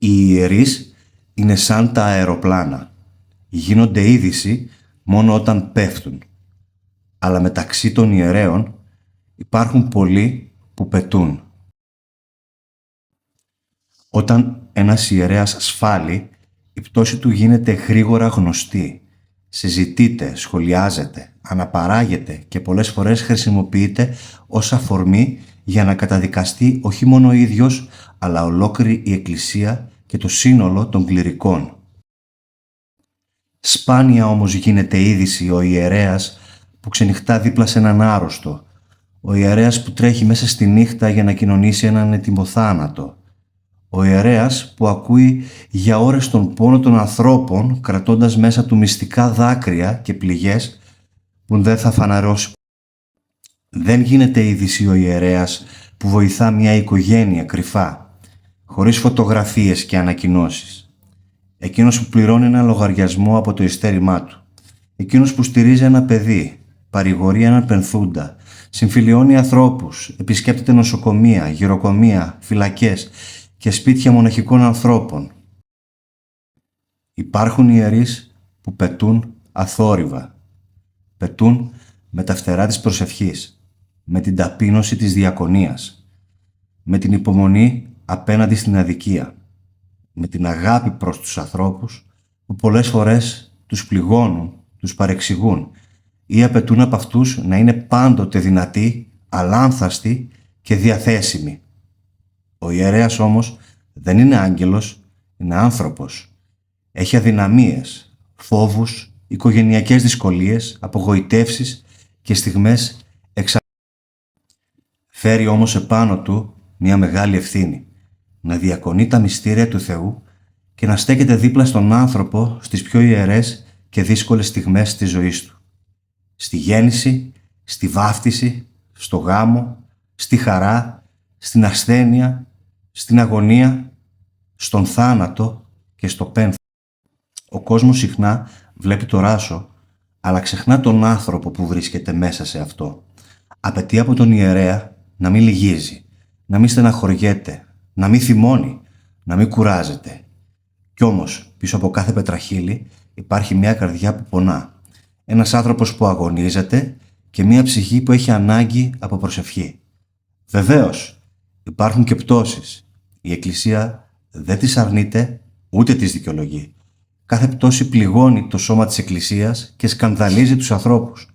Οι ιερείς είναι σαν τα αεροπλάνα. Γίνονται είδηση μόνο όταν πέφτουν. Αλλά μεταξύ των ιερέων υπάρχουν πολλοί που πετούν. Όταν ένας ιερέας σφάλει, η πτώση του γίνεται γρήγορα γνωστή. Συζητείται, σχολιάζεται, αναπαράγεται και πολλές φορές χρησιμοποιείται ως αφορμή για να καταδικαστεί όχι μόνο ο ίδιος, αλλά ολόκληρη η Εκκλησία και το σύνολο των κληρικών. Σπάνια όμως γίνεται είδηση ο ιερέας που ξενυχτά δίπλα σε έναν άρρωστο, ο ιερέας που τρέχει μέσα στη νύχτα για να κοινωνήσει έναν ετοιμοθάνατο, ο ιερέας που ακούει για ώρες τον πόνο των ανθρώπων κρατώντας μέσα του μυστικά δάκρυα και πληγές που δεν θα φαναρώσει. Δεν γίνεται είδηση ο ιερέας που βοηθά μια οικογένεια κρυφά, χωρίς φωτογραφίες και ανακοινώσεις. Εκείνος που πληρώνει ένα λογαριασμό από το ειστέρημά του. Εκείνος που στηρίζει ένα παιδί, παρηγορεί έναν πενθούντα, συμφιλιώνει ανθρώπους, επισκέπτεται νοσοκομεία, γυροκομεία, φυλακές και σπίτια μοναχικών ανθρώπων. Υπάρχουν ιερείς που πετούν αθόρυβα. Πετούν με τα φτερά της προσευχής, με την ταπείνωση της διακονίας, με την υπομονή απέναντι στην αδικία, με την αγάπη προς τους ανθρώπους που πολλές φορές τους πληγώνουν, τους παρεξηγούν ή απαιτούν από αυτούς να είναι πάντοτε δυνατοί, αλάνθαστοι και διαθέσιμοι. Ο ιερέας όμως δεν είναι άγγελος, είναι άνθρωπος. Έχει αδυναμίες, φόβους, οικογενειακές δυσκολίες, απογοητεύσεις και στιγμές Φέρει όμως επάνω του μια μεγάλη ευθύνη, να διακονεί τα μυστήρια του Θεού και να στέκεται δίπλα στον άνθρωπο στις πιο ιερές και δύσκολες στιγμές της ζωής του. Στη γέννηση, στη βάφτιση, στο γάμο, στη χαρά, στην ασθένεια, στην αγωνία, στον θάνατο και στο πένθος. Ο κόσμος συχνά βλέπει το ράσο, αλλά ξεχνά τον άνθρωπο που βρίσκεται μέσα σε αυτό. Απαιτεί από τον ιερέα να μην λυγίζει, να μην στεναχωριέται, να μην θυμώνει, να μην κουράζεται. Κι όμως, πίσω από κάθε πετραχύλι υπάρχει μια καρδιά που πονά. Ένας άνθρωπος που αγωνίζεται και μια ψυχή που έχει ανάγκη από προσευχή. Βεβαίως, υπάρχουν και πτώσεις. Η Εκκλησία δεν τις αρνείται ούτε τις δικαιολογεί. Κάθε πτώση πληγώνει το σώμα της Εκκλησίας και σκανδαλίζει τους ανθρώπους.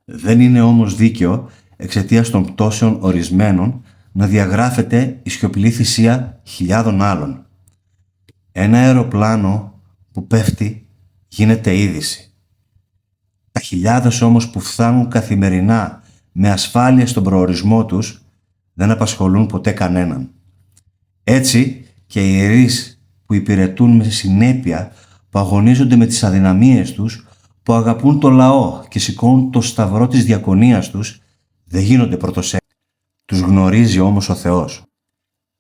Δεν είναι όμως δίκαιο εξαιτίας των πτώσεων ορισμένων να διαγράφεται η σιωπηλή θυσία χιλιάδων άλλων. Ένα αεροπλάνο που πέφτει γίνεται είδηση. Τα χιλιάδες όμως που φτάνουν καθημερινά με ασφάλεια στον προορισμό τους δεν απασχολούν ποτέ κανέναν. Έτσι και οι ιερείς που υπηρετούν με συνέπεια, που αγωνίζονται με τις αδυναμίες τους, που αγαπούν το λαό και σηκώνουν το σταυρό της διακονίας τους, δεν γίνονται πρωτοσέλιδοι. Τους γνωρίζει όμως ο Θεός.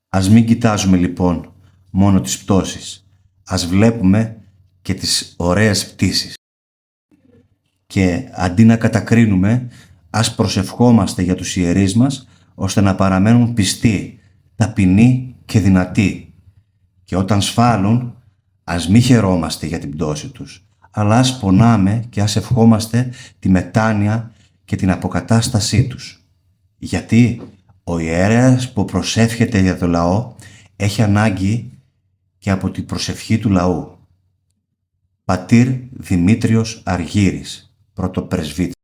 Ας μην κοιτάζουμε λοιπόν μόνο τις πτώσεις. Ας βλέπουμε και τις ωραίες πτήσεις. Και αντί να κατακρίνουμε, ας προσευχόμαστε για τους ιερείς μας, ώστε να παραμένουν πιστοί, ταπεινοί και δυνατοί. Και όταν σφάλουν, ας μη χαιρόμαστε για την πτώση τους, αλλά ας πονάμε και ας ευχόμαστε τη μετάνοια και την αποκατάστασή τους. Γιατί ο ιερέας που προσεύχεται για το λαό έχει ανάγκη και από την προσευχή του λαού. Πατήρ Δημήτριος Αργύρης, πρωτοπρεσβύτης.